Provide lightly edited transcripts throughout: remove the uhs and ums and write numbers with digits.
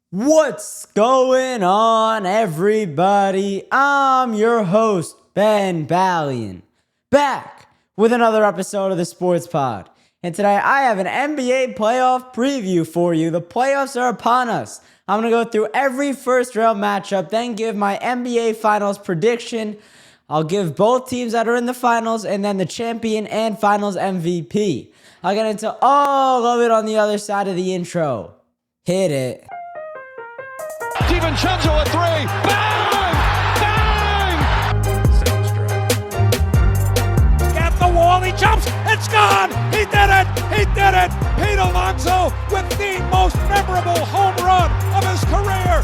What's going on, everybody? I'm your host, Ben Ballion, back with another episode of the Sports Pod. And today I have an NBA playoff preview for you. The playoffs are upon us. I'm going to go through every first round matchup, then give my NBA Finals prediction. I'll give both teams that are in the finals and then the champion and finals MVP. I'll get into all of it on the other side of the intro. Hit it. DiVincenzo a three. Bang! Bang! Second strike. Got the wall. He jumps. It's gone. He did it. He did it. Pete Alonso with the most memorable home run of his career.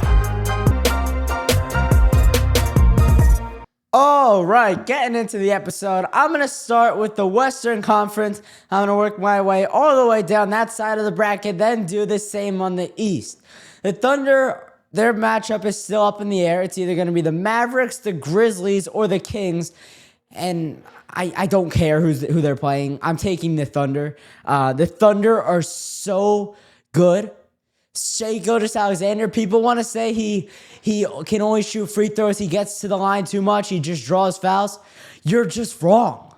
All right, getting into the episode, I'm going to start with the Western Conference. I'm going to work my way all the way down that side of the bracket, then do the same on the East. The Thunder, their matchup is still up in the air. It's either going to be the Mavericks, the Grizzlies, or the Kings. And I don't care who they're playing. I'm taking the Thunder. The Thunder are so good. Shai Gilgeous-Alexander, people want to say he can only shoot free throws. He gets to the line too much. He just draws fouls. You're just wrong.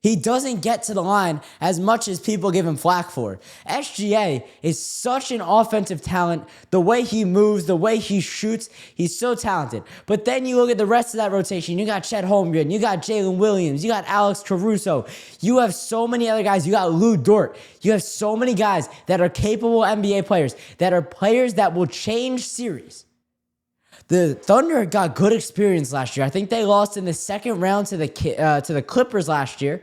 He doesn't get to the line as much as people give him flack for. SGA is such an offensive talent. The way he moves, the way he shoots, he's so talented. But then you look at the rest of that rotation. You got Chet Holmgren, you got Jalen Williams, you got Alex Caruso. You have so many other guys. You got Lou Dort. You have so many guys that are capable NBA players, that are players that will change series. The Thunder got good experience last year. I think they lost in the second round to the Clippers last year.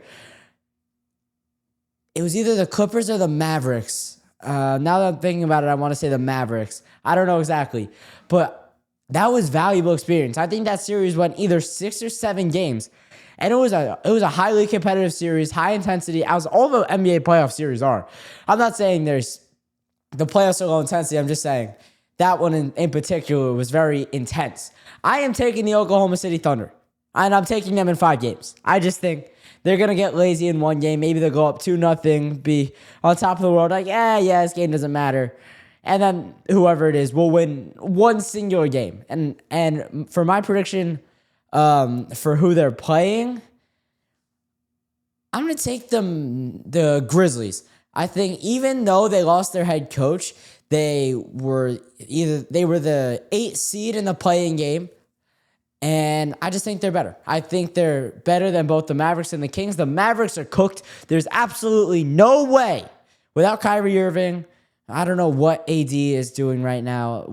It was either the Clippers or the Mavericks. Now that I'm thinking about it, I want to say the Mavericks. I don't know exactly. But that was valuable experience. I think that series went either 6 or 7 games. And it was a highly competitive series, high intensity, as all the NBA playoff series are. I'm not saying the playoffs are low intensity. I'm just saying that one in particular was very intense. I am taking the Oklahoma City Thunder, and I'm taking them in 5 games. I just think they're going to get lazy in one game. Maybe they'll go up 2-0, be on top of the world, like, yeah, this game doesn't matter. And then whoever it is will win one singular game. And for my prediction for who they're playing, I'm going to take the Grizzlies. I think even though they lost their head coach, they were the 8th seed in the play-in game, and I just think they're better. I think they're better than both the Mavericks and the Kings. The Mavericks are cooked. There's absolutely no way without Kyrie Irving. I don't know what AD is doing right now.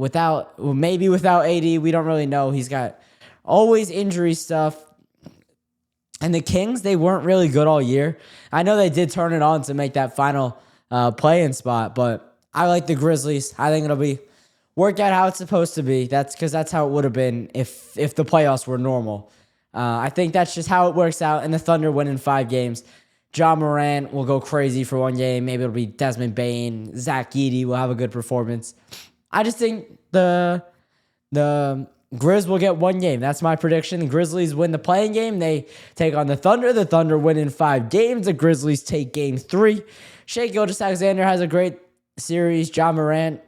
Maybe without AD, we don't really know. He's got always injury stuff. And the Kings, they weren't really good all year. I know they did turn it on to make that final play-in spot, but I like the Grizzlies. I think it'll work out how it's supposed to be. That's because that's how it would have been if the playoffs were normal. I think that's just how it works out, and the Thunder win in 5 games. Ja Morant will go crazy for one game. Maybe it'll be Desmond Bane. Zach Edey will have a good performance. I just think the Grizz will get 1 game. That's my prediction. The Grizzlies win the play-in game. They take on the Thunder. The Thunder win in 5 games. The Grizzlies take game 3. Shai Gilgeous-Alexander has a great series. Ja Morant,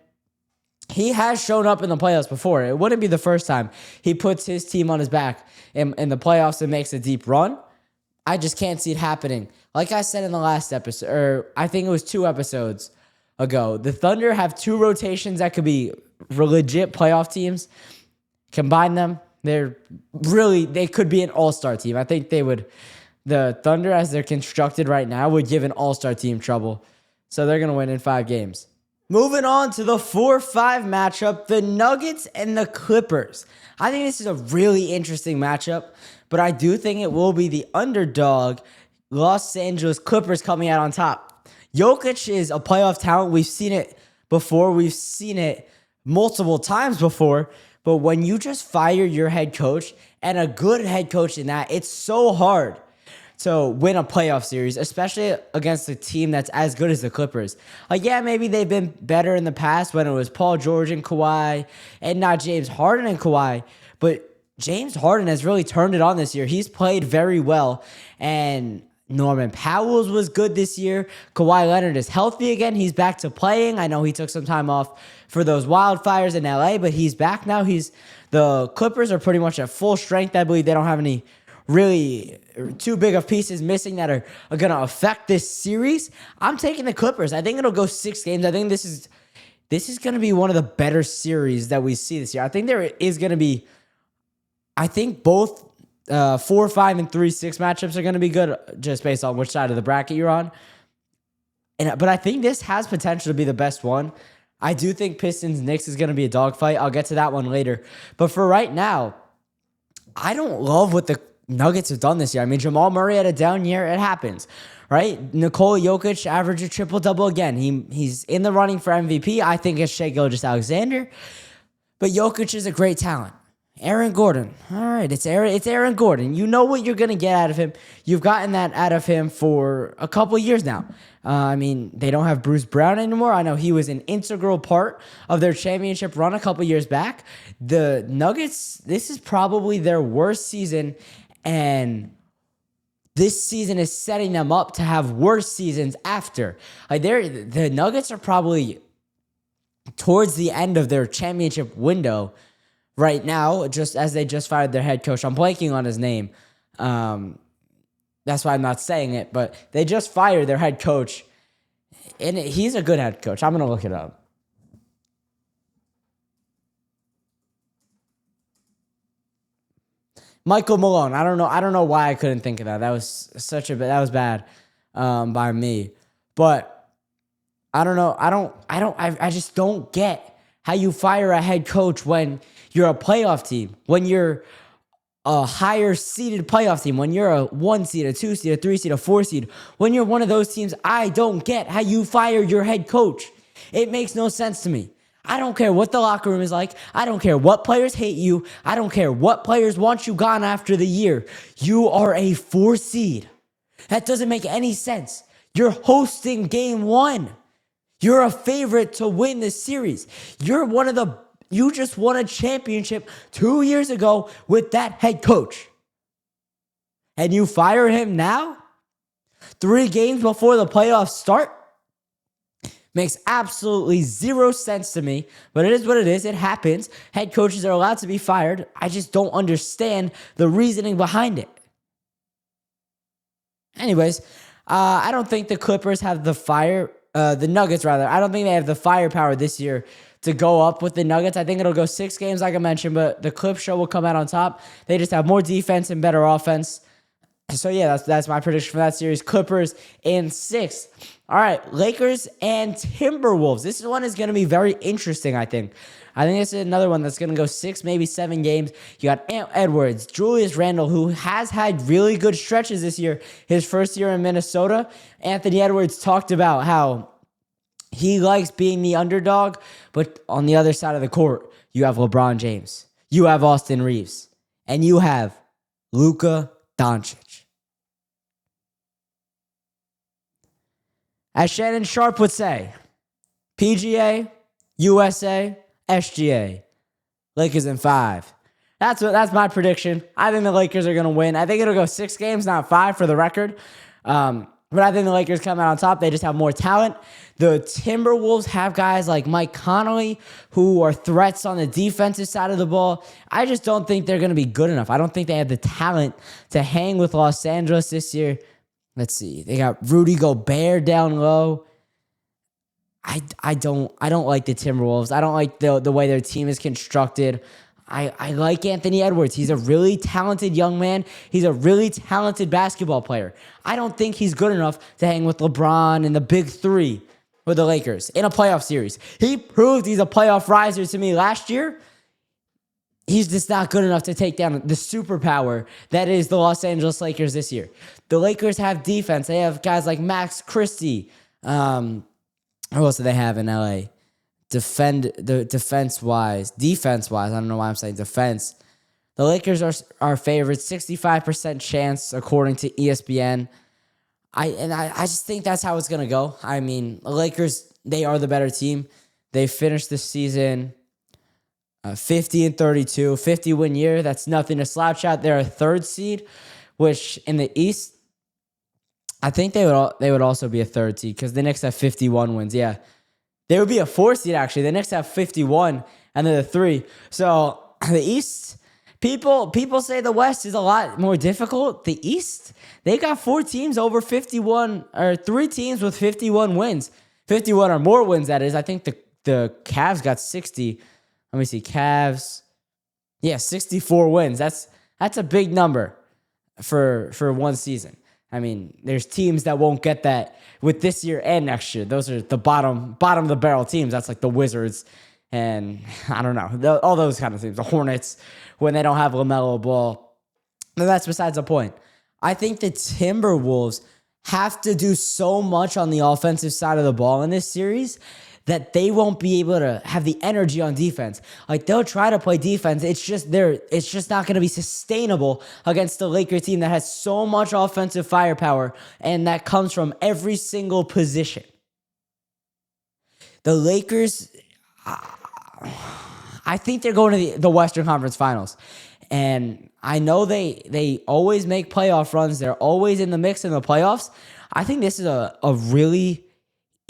he has shown up in the playoffs before. It wouldn't be the first time he puts his team on his back in the playoffs and makes a deep run. I just can't see it happening. Like I said in the last episode, or I think it was 2 episodes ago, the Thunder have 2 rotations that could be legit playoff teams. Combine them, they could be an all-star team. I think the Thunder, as they're constructed right now, would give an all-star team trouble. So they're going to win in 5 games. Moving on to the 4-5 matchup, the Nuggets and the Clippers. I think this is a really interesting matchup, but I do think it will be the underdog Los Angeles Clippers coming out on top. Jokic is a playoff talent. We've seen it before. We've seen it multiple times before. But when you just fire your head coach, and a good head coach in that, it's so hard to win a playoff series, especially against a team that's as good as the Clippers. Maybe they've been better in the past when it was Paul George and Kawhi, and not James Harden and Kawhi, but James Harden has really turned it on this year. He's played very well, and Norman Powell was good this year. Kawhi Leonard is healthy again. He's back to playing. I know he took some time off for those wildfires in LA, but he's back now. The Clippers are pretty much at full strength. I believe they don't have any really too big of pieces missing that are going to affect this series. I'm taking the Clippers. I think it'll go 6 games. I think this is going to be one of the better series that we see this year. I think there is going to be, I think both 4, 5, and 3, 6 matchups are going to be good just based on which side of the bracket you're on. But I think this has potential to be the best one. I do think Pistons-Knicks is going to be a dogfight. I'll get to that one later. But for right now, I don't love what the Nuggets have done this year. I mean, Jamal Murray had a down year. It happens, right? Nikola Jokic averaged a triple-double again. He's in the running for MVP. I think it's Shai Gilgeous-Alexander. But Jokic is a great talent. Aaron Gordon. All right, it's Aaron Gordon. You know what you're going to get out of him. You've gotten that out of him for a couple years now. I mean, they don't have Bruce Brown anymore. I know he was an integral part of their championship run a couple years back. The Nuggets, this is probably their worst season, and this season is setting them up to have worse seasons after. The Nuggets are probably towards the end of their championship window right now, just as they just fired their head coach. I'm blanking on his name. That's why I'm not saying it, but they just fired their head coach, and he's a good head coach. I'm going to look it up. Michael Malone. I don't know why I couldn't think of that. That was bad by me. But I don't know. I just don't get how you fire a head coach when you're a playoff team, when you're a higher seeded playoff team, when you're a 1 seed, a 2 seed, a 3 seed, a 4 seed, when you're one of those teams. I don't get how you fire your head coach. It makes no sense to me. I don't care what the locker room is like. I don't care what players hate you. I don't care what players want you gone after the year. You are a 4 seed. That doesn't make any sense. You're hosting game 1. You're a favorite to win this series. You just won a championship 2 years ago with that head coach. And you fire him now? 3 games before the playoffs start? Makes absolutely zero sense to me, but it is what it is. It happens. Head coaches are allowed to be fired. I just don't understand the reasoning behind it. Anyways, I don't think the Clippers have the Nuggets rather. I don't think they have the firepower this year to go up with the Nuggets. I think it'll go 6 games like I mentioned, but the Clip Show will come out on top. They just have more defense and better offense. So yeah, that's my prediction for that series. Clippers in 6. All right, Lakers and Timberwolves. This one is going to be very interesting, I think. I think this is another one that's going to go 6, maybe 7 games. You got Ant Edwards, Julius Randle, who has had really good stretches this year. His first year in Minnesota, Anthony Edwards talked about how he likes being the underdog, but on the other side of the court, you have LeBron James, you have Austin Reeves, and you have Luka Doncic. As Shannon Sharp would say, PGA, USA, SGA, Lakers in 5. That's my prediction. I think the Lakers are going to win. I think it'll go 6 games, not 5 for the record. But I think the Lakers come out on top. They just have more talent. The Timberwolves have guys like Mike Conley who are threats on the defensive side of the ball. I just don't think they're going to be good enough. I don't think they have the talent to hang with Los Angeles this year. Let's see. They got Rudy Gobert down low. I don't like the Timberwolves. I don't like the way their team is constructed. I like Anthony Edwards. He's a really talented young man. He's a really talented basketball player. I don't think he's good enough to hang with LeBron and the big 3 with the Lakers in a playoff series. He proved he's a playoff riser to me last year. He's just not good enough to take down the superpower that is the Los Angeles Lakers this year. The Lakers have defense. They have guys like Max Christie. Who else do they have in LA? Defense-wise, I don't know why I'm saying defense. The Lakers are favorites, 65% chance according to ESPN. I just think that's how it's going to go. I mean, the Lakers, they are the better team. They finished the season 50-32, 50-win year. That's nothing to slouch at. They're a 3rd seed, which in the East, I think they would also be a 3rd seed because the Knicks have 51 wins. Yeah, They would be a 4 seed, actually. The Knicks have 51, and they're the 3. So the East, people say the West is a lot more difficult. The East, they got 4 teams over 51, or 3 teams with 51 wins. 51 or more wins, that is. I think the Cavs got 60. Let me see. Cavs, 64 wins. That's a big number for one season. I mean, there's teams that won't get that with this year and next year. Those are the bottom of the barrel teams. That's like the Wizards and I don't know, all those kind of teams. The Hornets when they don't have LaMelo Ball. But that's besides the point. I think the Timberwolves have to do so much on the offensive side of the ball in this series that they won't be able to have the energy on defense. Like, they'll try to play defense. It's just not going to be sustainable against the Lakers team that has so much offensive firepower and that comes from every single position. The Lakers, I think they're going to the Western Conference Finals. And I know they always make playoff runs. They're always in the mix in the playoffs. I think this is a really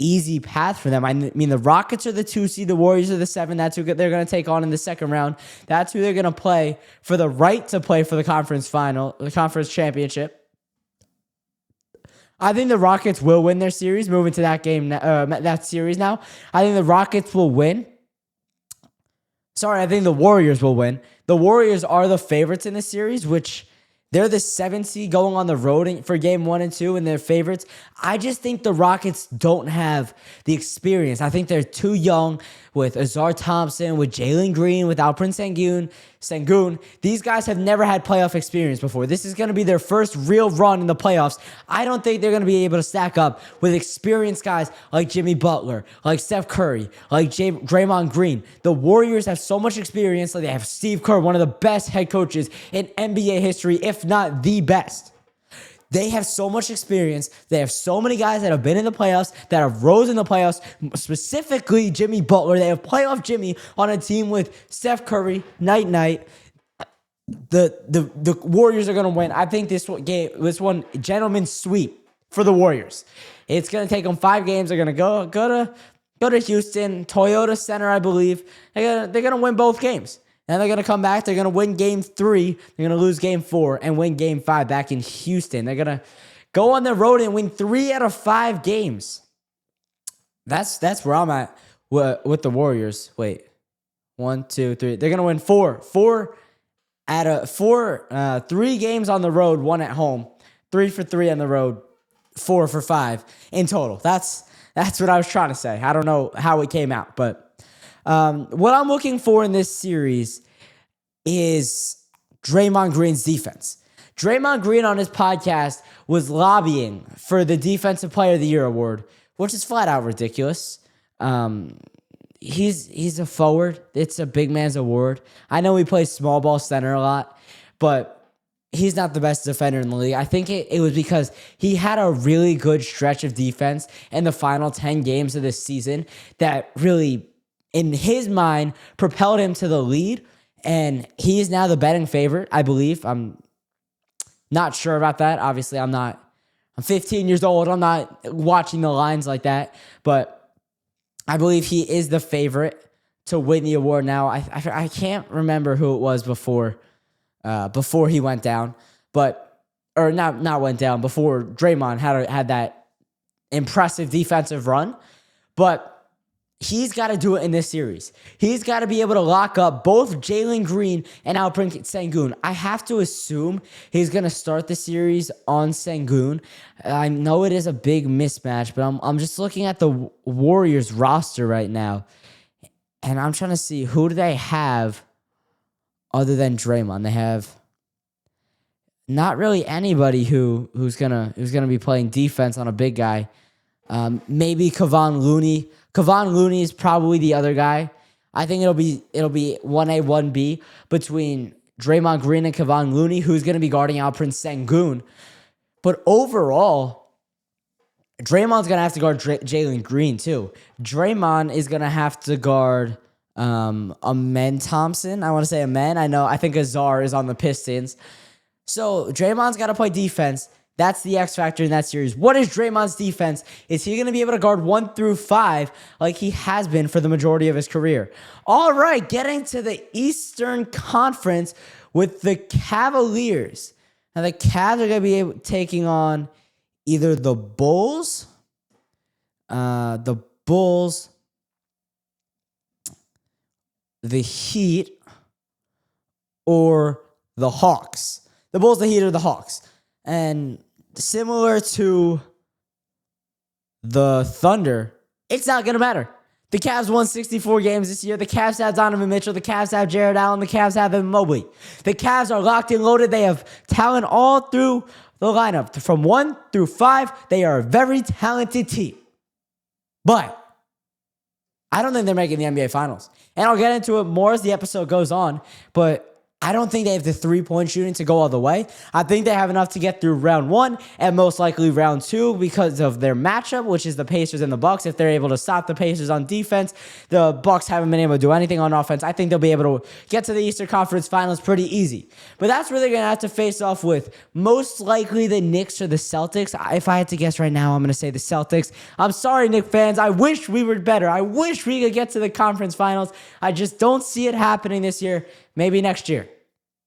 easy path for them. I mean, the Rockets are the 2 seed, the Warriors are the 7. That's who they're going to take on in the second round. That's who they're going to play for the right to play for the conference final, the conference championship. I think the Rockets will win their series, moving to that series now. I think the Rockets will win. I think the Warriors will win. The Warriors are the favorites in the series, which they're the 7th seed going on the road for game 1 and 2, and they're favorites. I just think the Rockets don't have the experience. I think they're too young with Azar Thompson, with Jalen Green, with Alperen Sengun. These guys have never had playoff experience before. This is going to be their first real run in the playoffs. I don't think they're going to be able to stack up with experienced guys like Jimmy Butler, like Steph Curry, like Draymond Green. The Warriors have so much experience. Like, they have Steve Kerr, one of the best head coaches in NBA history, if not the best. They have so much experience. They have so many guys that have been in the playoffs, that have rose in the playoffs, specifically Jimmy Butler. They have playoff Jimmy on a team with Steph Curry, night. The Warriors are going to win. I think this one gentleman's sweep for the Warriors. It's going to take them 5 games. They're going to go to Houston, Toyota Center, I believe. They're going to win both games. Then they're going to come back. They're going to win game 3. They're going to lose game 4 and win game 5 back in Houston. They're going to go on the road and win 3 out of 5 games. That's where I'm at with the Warriors. Wait, 1, 2, 3. They're going to win 4. 3 games on the road, 1 at home. 3 for 3 on the road, 4 for 5 in total. That's what I was trying to say. I don't know how it came out, but what I'm looking for in this series is Draymond Green's defense. Draymond Green on his podcast was lobbying for the Defensive Player of the Year award, which is flat out ridiculous. He's a forward. It's a big man's award. I know he plays small ball center a lot, but he's not the best defender in the league. I think it was because he had a really good stretch of defense in the final 10 games of this season that really, in his mind, propelled him to the lead, and he is now the betting favorite, I believe. I'm not sure about that. Obviously, I'm 15 years old. I'm not watching the lines like that, but I believe he is the favorite to win the award now. I can't remember who it was before he went down, before Draymond had that impressive defensive run, but he's got to do it in this series. He's got to be able to lock up both Jalen Green and Alperen Sengun. I have to assume he's going to start the series on Sengun. I know it is a big mismatch, but I'm just looking at the Warriors roster right now, and I'm trying to see who do they have other than Draymond. They have not really anybody who's gonna be playing defense on a big guy. Maybe Kevon Looney. Kevon Looney is probably the other guy. I think it'll be 1A, 1B between Draymond Green and Kevon Looney, who's going to be guarding Alperen Sengun. But overall, Draymond's going to have to guard Jalen Green too. Draymond is going to have to guard Amen Thompson. I want to say Amen. I think Azar is on the Pistons. So Draymond's got to play defense. That's the X factor in that series. What is Draymond's defense? Is he going to be able to guard 1 through 5 like he has been for the majority of his career? All right, getting to the Eastern Conference with the Cavaliers. Now, the Cavs are going to be taking on either the Bulls, the Heat, or the Hawks. The Bulls, the Heat, or the Hawks. And similar to the Thunder, it's not going to matter. The Cavs won 64 games this year. The Cavs have Donovan Mitchell. The Cavs have Jared Allen. The Cavs have Evan Mobley. The Cavs are locked and loaded. They have talent all through the lineup. From 1 through 5, they are a very talented team. But I don't think they're making the NBA Finals. And I'll get into it more as the episode goes on. But I don't think they have the 3-point shooting to go all the way. I think they have enough to get through round 1 and most likely round 2 because of their matchup, which is the Pacers and the Bucks. If they're able to stop the Pacers on defense, the Bucks haven't been able to do anything on offense. I think they'll be able to get to the Eastern Conference Finals pretty easy. But that's where they're going to have to face off with most likely the Knicks or the Celtics. If I had to guess right now, I'm going to say the Celtics. I'm sorry, Knicks fans. I wish we were better. I wish we could get to the conference finals. I just don't see it happening this year. Maybe next year.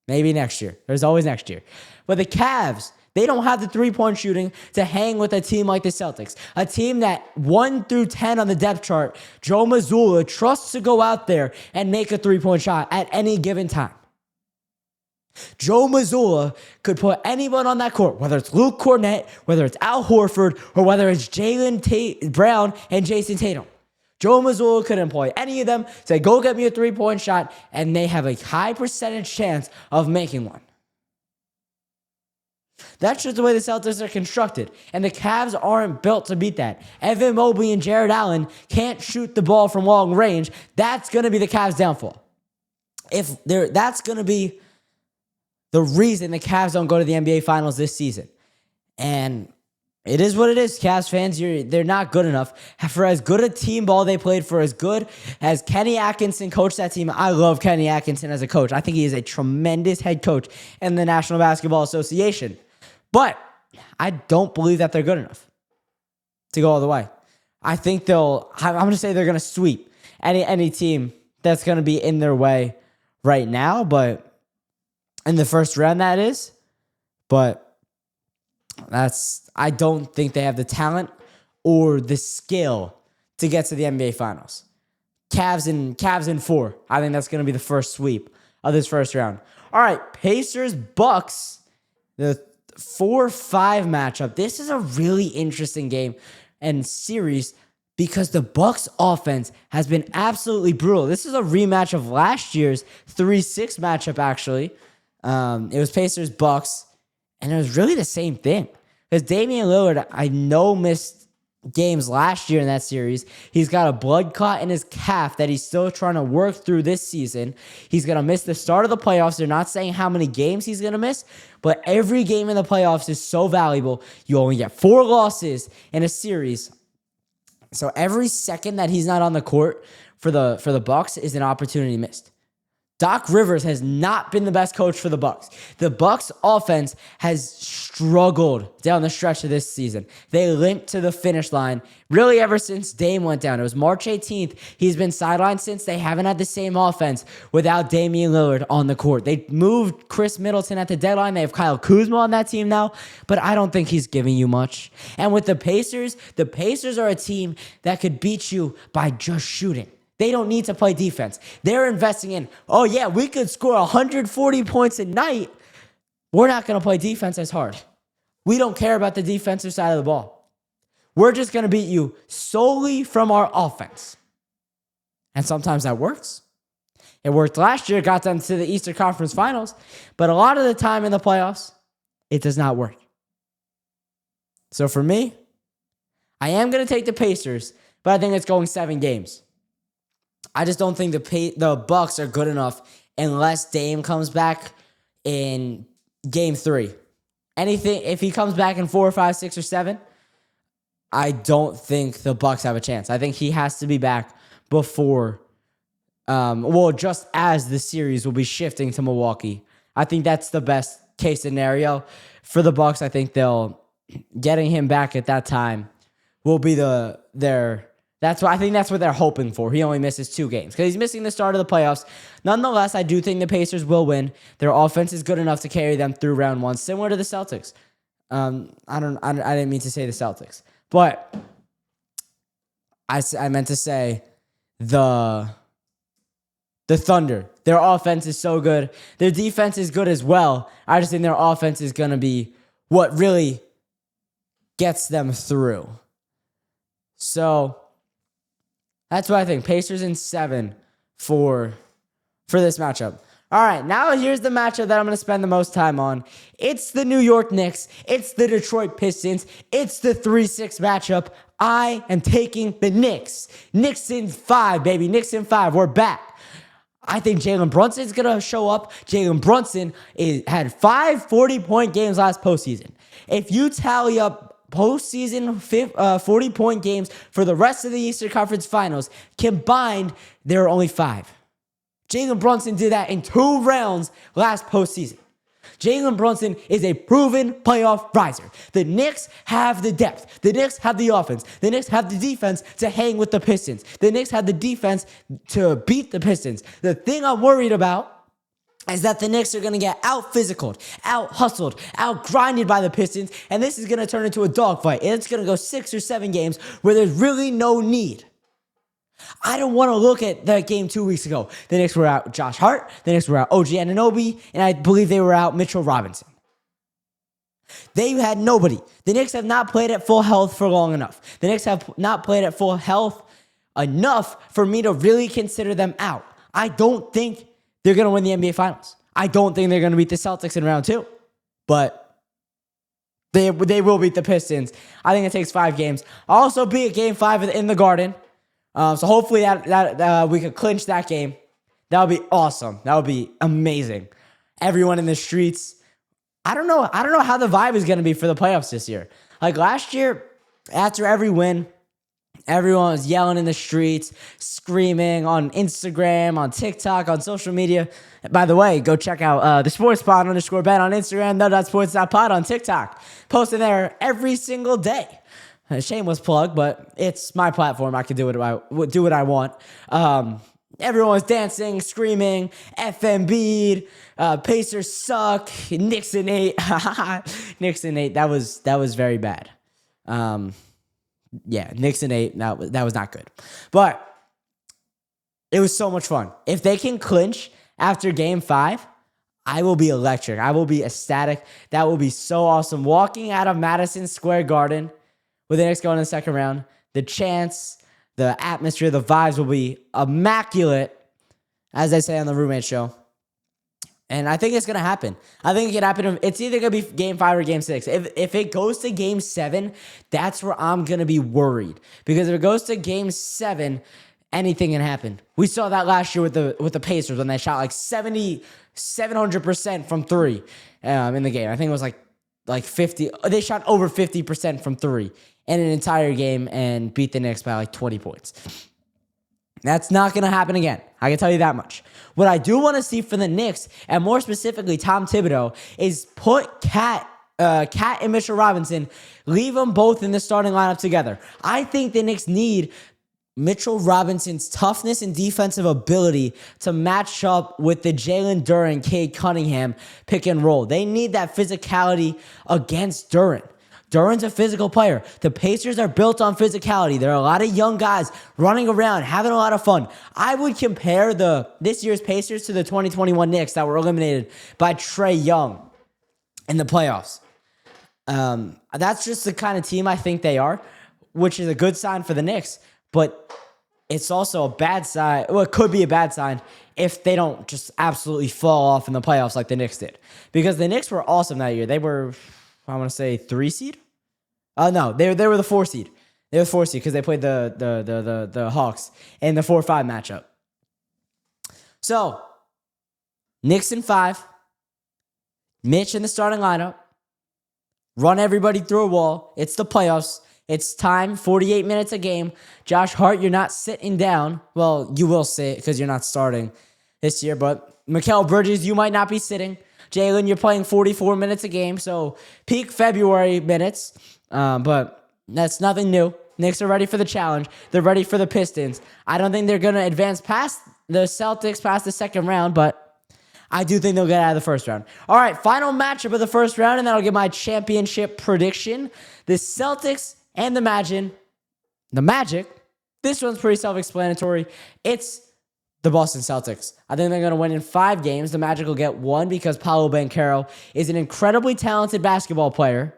Maybe next year. There's always next year. But the Cavs, they don't have the 3-point shooting to hang with a team like the Celtics. A team that 1 through 10 on the depth chart, Joe Mazzulla trusts to go out there and make a 3-point shot at any given time. Joe Mazzulla could put anyone on that court, whether it's Luke Cornett, whether it's Al Horford, or whether it's Jaylen Brown and Jason Tatum. Joe Mazzulla could employ any of them, say, go get me a 3-point shot, and they have a high percentage chance of making one. That's just the way the Celtics are constructed, and the Cavs aren't built to beat that. Evan Mobley and Jared Allen can't shoot the ball from long range. That's going to be the Cavs' downfall. That's going to be the reason the Cavs don't go to the NBA Finals this season. And it is what it is, Cavs fans. They're not good enough. For as good a team ball they played, for as good as Kenny Atkinson coached that team. I love Kenny Atkinson as a coach. I think he is a tremendous head coach in the National Basketball Association. But I don't believe that they're good enough to go all the way. I think I'm going to say they're going to sweep any team that's going to be in their way right now. But in the first round, that is. But I don't think they have the talent or the skill to get to the NBA Finals. Cavs in 4. I think that's going to be the first sweep of this first round. All right, Pacers, Bucks, the 4-5 matchup. This is a really interesting game and series because the Bucks offense has been absolutely brutal. This is a rematch of last year's 3-6 matchup, actually. It was Pacers, Bucks, and it was really the same thing. Because Damian Lillard, I know, missed games last year in that series. He's got a blood clot in his calf that he's still trying to work through this season. He's going to miss the start of the playoffs. They're not saying how many games he's going to miss, but every game in the playoffs is so valuable. You only get 4 losses in a series. So every second that he's not on the court for the Bucks is an opportunity missed. Doc Rivers has not been the best coach for the Bucks. The Bucks offense has struggled down the stretch of this season. They limped to the finish line really ever since Dame went down. It was March 18th. He's been sidelined since. They haven't had the same offense without Damian Lillard on the court. They moved Chris Middleton at the deadline. They have Kyle Kuzma on that team now, but I don't think he's giving you much. And with the Pacers are a team that could beat you by just shooting. They don't need to play defense. They're investing in, oh yeah, we could score 140 points a night. We're not going to play defense as hard. We don't care about the defensive side of the ball. We're just going to beat you solely from our offense. And sometimes that works. It worked last year, got them to the Eastern Conference Finals, but a lot of the time in the playoffs, it does not work. So for me, I am going to take the Pacers, but I think it's going 7 games. I just don't think the Bucks are good enough unless Dame comes back in game 3. If he comes back in 4 or 5, 6 or 7, I don't think the Bucks have a chance. I think he has to be back before, just as the series will be shifting to Milwaukee. I think that's the best case scenario for the Bucks. I think they'll getting him back at that time will be that's what I think that's what they're hoping for. He only misses 2 games because he's missing the start of the playoffs. Nonetheless, I do think the Pacers will win. Their offense is good enough to carry them through round 1, similar to the Celtics. I didn't mean to say the Celtics, but I meant to say the Thunder. Their offense is so good. Their defense is good as well. I just think their offense is going to be what really gets them through. So that's what I think. Pacers in 7 for this matchup. All right, now here's the matchup that I'm going to spend the most time on. It's the New York Knicks. It's the Detroit Pistons. It's the 3-6 matchup. I am taking the Knicks. Knicks in 5, baby. Knicks in 5. We're back. I think Jalen Brunson's going to show up. Jalen Brunson had 5 40-point games last postseason. If you tally up postseason 40-point games for the rest of the Eastern Conference Finals, combined, there are only 5. Jalen Brunson did that in 2 rounds last postseason. Jalen Brunson is a proven playoff riser. The Knicks have the depth. The Knicks have the offense. The Knicks have the defense to hang with the Pistons. The Knicks have the defense to beat the Pistons. The thing I'm worried about is that the Knicks are going to get out-physicaled, out-hustled, out-grinded by the Pistons, and this is going to turn into a dogfight. And it's going to go 6 or 7 games where there's really no need. I don't want to look at that game 2 weeks ago. The Knicks were out Josh Hart. The Knicks were out OG Anunoby. And I believe they were out Mitchell Robinson. They had nobody. The Knicks have not played at full health for long enough. The Knicks have not played at full health enough for me to really consider them out. I don't think they're going to win the NBA Finals. I don't think they're going to beat the Celtics in round 2. But they will beat the Pistons. I think it takes 5 games. I'll also be at game 5 in the Garden. So hopefully that we could clinch that game. That would be awesome. That would be amazing. Everyone in the streets. I don't know how the vibe is going to be for the playoffs this year. Like last year, after every win, everyone was yelling in the streets, screaming on Instagram, on TikTok, on social media. By the way, go check out the SportsPod _bet on Instagram, the.sports.pod on TikTok. Posting there every single day. A shameless plug, but it's my platform. I can do what I want. Everyone was dancing, screaming, FMB'd, Pacers suck, Knicks in 8. Knicks in 8. That was very bad. Yeah, Knicks in 8. That was not good. But it was so much fun. If they can clinch after game 5, I will be electric. I will be ecstatic. That will be so awesome. Walking out of Madison Square Garden with the Knicks going in the second round, the chants, the atmosphere, the vibes will be immaculate, as I say on the Roommate Show. And I think it's going to happen. I think it can happen. It's either going to be game 5 or game 6. If it goes to game 7, that's where I'm going to be worried. Because if it goes to game 7, anything can happen. We saw that last year with the Pacers when they shot like 700% from 3 in the game. I think it was like 50. They shot over 50% from 3 in an entire game and beat the Knicks by like 20 points. That's not going to happen again. I can tell you that much. What I do want to see for the Knicks, and more specifically Tom Thibodeau, is put Cat and Mitchell Robinson, leave them both in the starting lineup together. I think the Knicks need Mitchell Robinson's toughness and defensive ability to match up with the Jalen Duren, Cade Cunningham pick and roll. They need that physicality against Duren. Duren's a physical player. The Pacers are built on physicality. There are a lot of young guys running around, having a lot of fun. I would compare this year's Pacers to the 2021 Knicks that were eliminated by Trae Young in the playoffs. That's just the kind of team I think they are, which is a good sign for the Knicks. But it's also a bad sign. Well, it could be a bad sign if they don't just absolutely fall off in the playoffs like the Knicks did. Because the Knicks were awesome that year. They were, I want to say, 3 seed? No, they were the 4 seed. They were the 4 seed because they played the Hawks in the 4-5 matchup. So, Knicks in 5. Mitch in the starting lineup. Run everybody through a wall. It's the playoffs. It's time, 48 minutes a game. Josh Hart, you're not sitting down. Well, you will sit because you're not starting this year, but Mikal Bridges, you might not be sitting. Jalen, you're playing 44 minutes a game, so peak February minutes. But that's nothing new. Knicks are ready for the challenge. They're ready for the Pistons. I don't think they're going to advance past the Celtics, past the second round, but I do think they'll get out of the first round. All right, final matchup of the first round, and then I'll get my championship prediction. The Celtics and the Magic. This one's pretty self-explanatory. It's the Boston Celtics. I think they're going to win in 5 games. The Magic will get 1 because Paolo Banchero is an incredibly talented basketball player.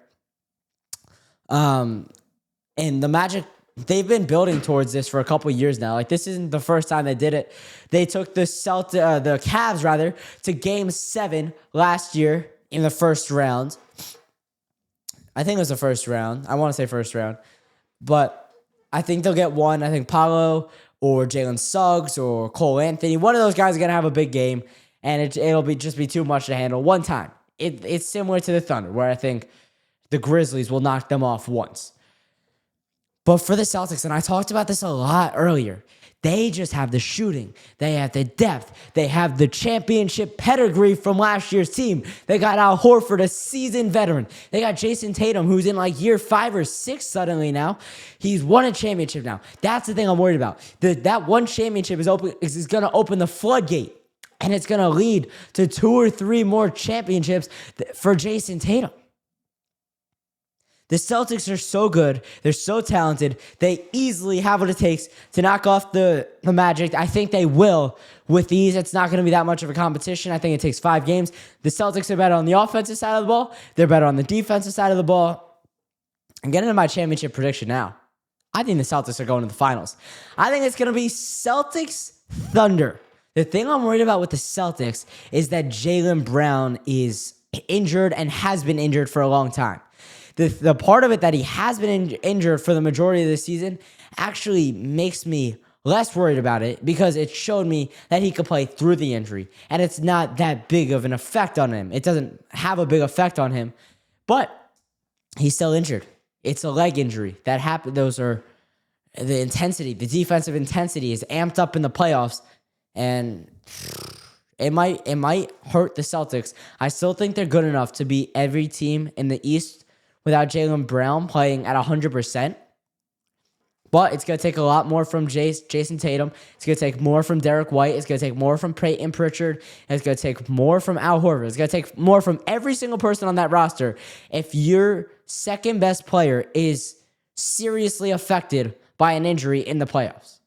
And the Magic, they've been building towards this for a couple years now. Like, this isn't the first time they did it. They took the Cavs to Game 7 last year in the first round. I think it was the first round. I want to say first round. But I think they'll get 1. I think Paolo or Jalen Suggs or Cole Anthony, one of those guys is going to have a big game, and it'll be too much to handle one time. It's similar to the Thunder, where I think the Grizzlies will knock them off once. But for the Celtics, and I talked about this a lot earlier, they just have the shooting. They have the depth. They have the championship pedigree from last year's team. They got Al Horford, a seasoned veteran. They got Jason Tatum, who's in like year 5 or 6 suddenly now. He's won a championship now. That's the thing I'm worried about. That one championship is going to open the floodgate, and it's going to lead to 2 or 3 more championships for Jason Tatum. The Celtics are so good. They're so talented. They easily have what it takes to knock off the Magic. I think they will with ease. It's not going to be that much of a competition. I think it takes 5 games. The Celtics are better on the offensive side of the ball. They're better on the defensive side of the ball. I'm getting into my championship prediction now. I think the Celtics are going to the finals. I think it's going to be Celtics Thunder. The thing I'm worried about with the Celtics is that Jaylen Brown is injured and has been injured for a long time. The part of it that he has been injured for the majority of the season actually makes me less worried about it, because it showed me that he could play through the injury, and it's not that big of an effect on him. It doesn't have a big effect on him, but he's still injured. It's a leg injury that happened. Those are the intensity. The defensive intensity is amped up in the playoffs, and it might hurt the Celtics. I still think they're good enough to beat every team in the East without Jaylen Brown playing at 100%. But it's going to take a lot more from Jason Tatum. It's going to take more from Derek White. It's going to take more from Peyton Pritchard. And it's going to take more from Al Horford. It's going to take more from every single person on that roster if your second best player is seriously affected by an injury in the playoffs.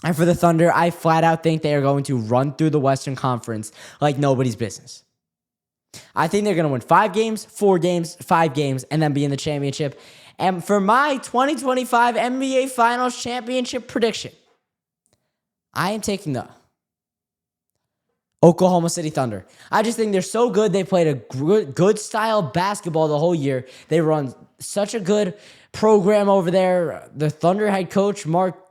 And for the Thunder, I flat out think they are going to run through the Western Conference like nobody's business. I think they're going to win 5 games, 4 games, 5 games, and then be in the championship. And for my 2025 NBA Finals championship prediction, I am taking the Oklahoma City Thunder. I just think they're so good. They played a good style basketball the whole year. They run such a good program over there. The Thunder head coach, Mark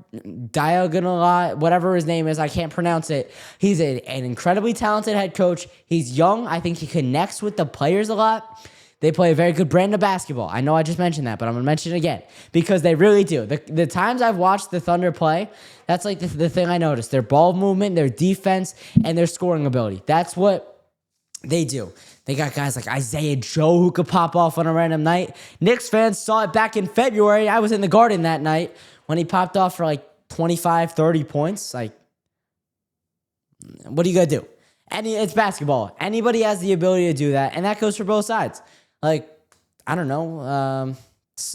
Diagonal, whatever his name is, I can't pronounce it. He's an incredibly talented head coach. He's young. I think he connects with the players a lot. They play a very good brand of basketball. I know I just mentioned that, but I'm going to mention it again because they really do. The times I've watched the Thunder play, that's like the thing I noticed. Their ball movement, their defense, and their scoring ability. That's what they do. They got guys like Isaiah Joe who could pop off on a random night. Knicks fans saw it back in February. I was in the Garden that night when he popped off for like 25, 30 points. Like, what are you going to do? It's basketball. Anybody has the ability to do that, and that goes for both sides. Like, I don't know.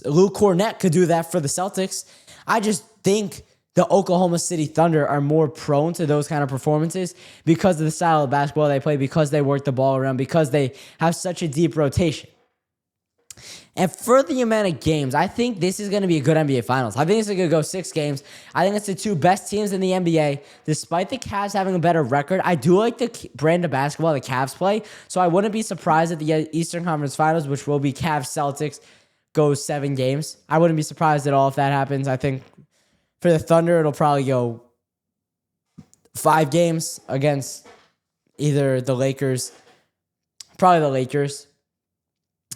Luke Cornett could do that for the Celtics. I just think the Oklahoma City Thunder are more prone to those kind of performances because of the style of basketball they play, because they work the ball around, because they have such a deep rotation. And for the amount of games, I think this is going to be a good NBA Finals. I think it's going to go 6 games. I think it's the 2 best teams in the NBA. Despite the Cavs having a better record, I do like the brand of basketball the Cavs play. So I wouldn't be surprised at the Eastern Conference Finals, which will be Cavs-Celtics, goes 7 games. I wouldn't be surprised at all if that happens. I think for the Thunder, it'll probably go 5 games against either the Lakers, probably the Lakers.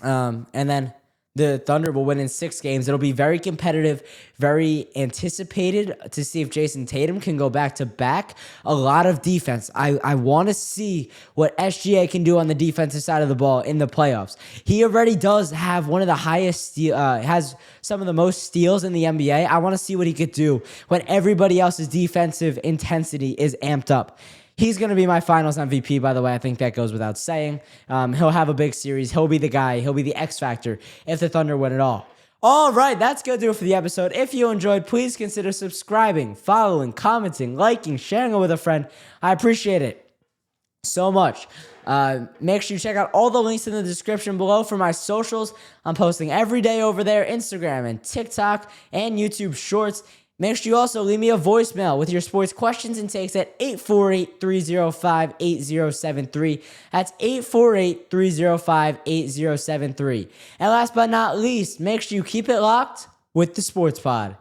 And then the Thunder will win in 6 games. It'll be very competitive, very anticipated to see if Jason Tatum can go back to back. A lot of defense. I want to see what SGA can do on the defensive side of the ball in the playoffs. He already does have one of the highest has some of the most steals in the NBA. I want to see what he could do when everybody else's defensive intensity is amped up. He's going to be my finals MVP, by the way. I think that goes without saying. He'll have a big series. He'll be the guy. He'll be the X factor if the Thunder win it all. All right, that's going to do it for the episode. If you enjoyed, please consider subscribing, following, commenting, liking, sharing it with a friend. I appreciate it so much. Make sure you check out all the links in the description below for my socials. I'm posting every day over there, Instagram and TikTok and YouTube Shorts. Make sure you also leave me a voicemail with your sports questions and takes at 848-305-8073. That's 848-305-8073. And last but not least, make sure you keep it locked with the Sports Pod.